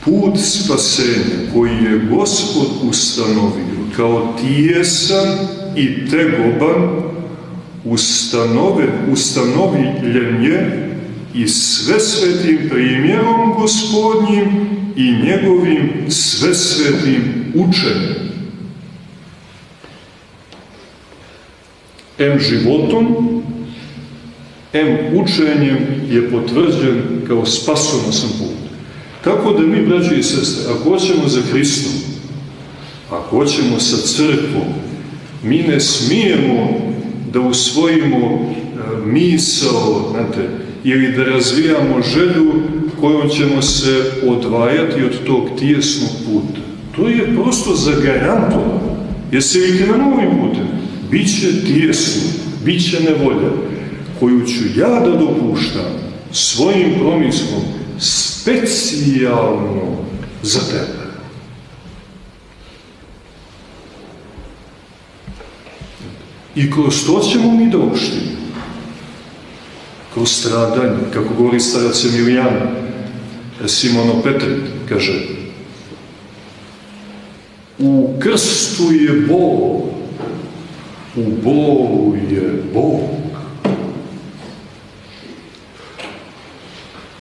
put spasenja koji je Gospod ustanovio kao tijesan i tegoban, ustanovljen je i svesvetim primjerom Gospodnjim i njegovim svesvetim učenjem. Em životom, em učenjem je potvrđen kao spasonosan put. Tako da mi, braći i sestre, ako hoćemo za Hristom, ako hoćemo sa crkvom, mi ne smijemo da usvojimo misao, znate, ili da razvijamo želju kojom ćemo se odvajati od tog tijesnog puta. To je prosto zagarantovano. Jesi li krenuo ovim putem? Biće tijesno, biće nevolja, koju ću ja da dopuštam svojim promislom specijalno za tebe. I kroz to ćemo mi da uštimo. Kroz stradanje, kako govori starac Emilijan, Simono Petrit, kaže: u krstu je bol, u bolu je bol.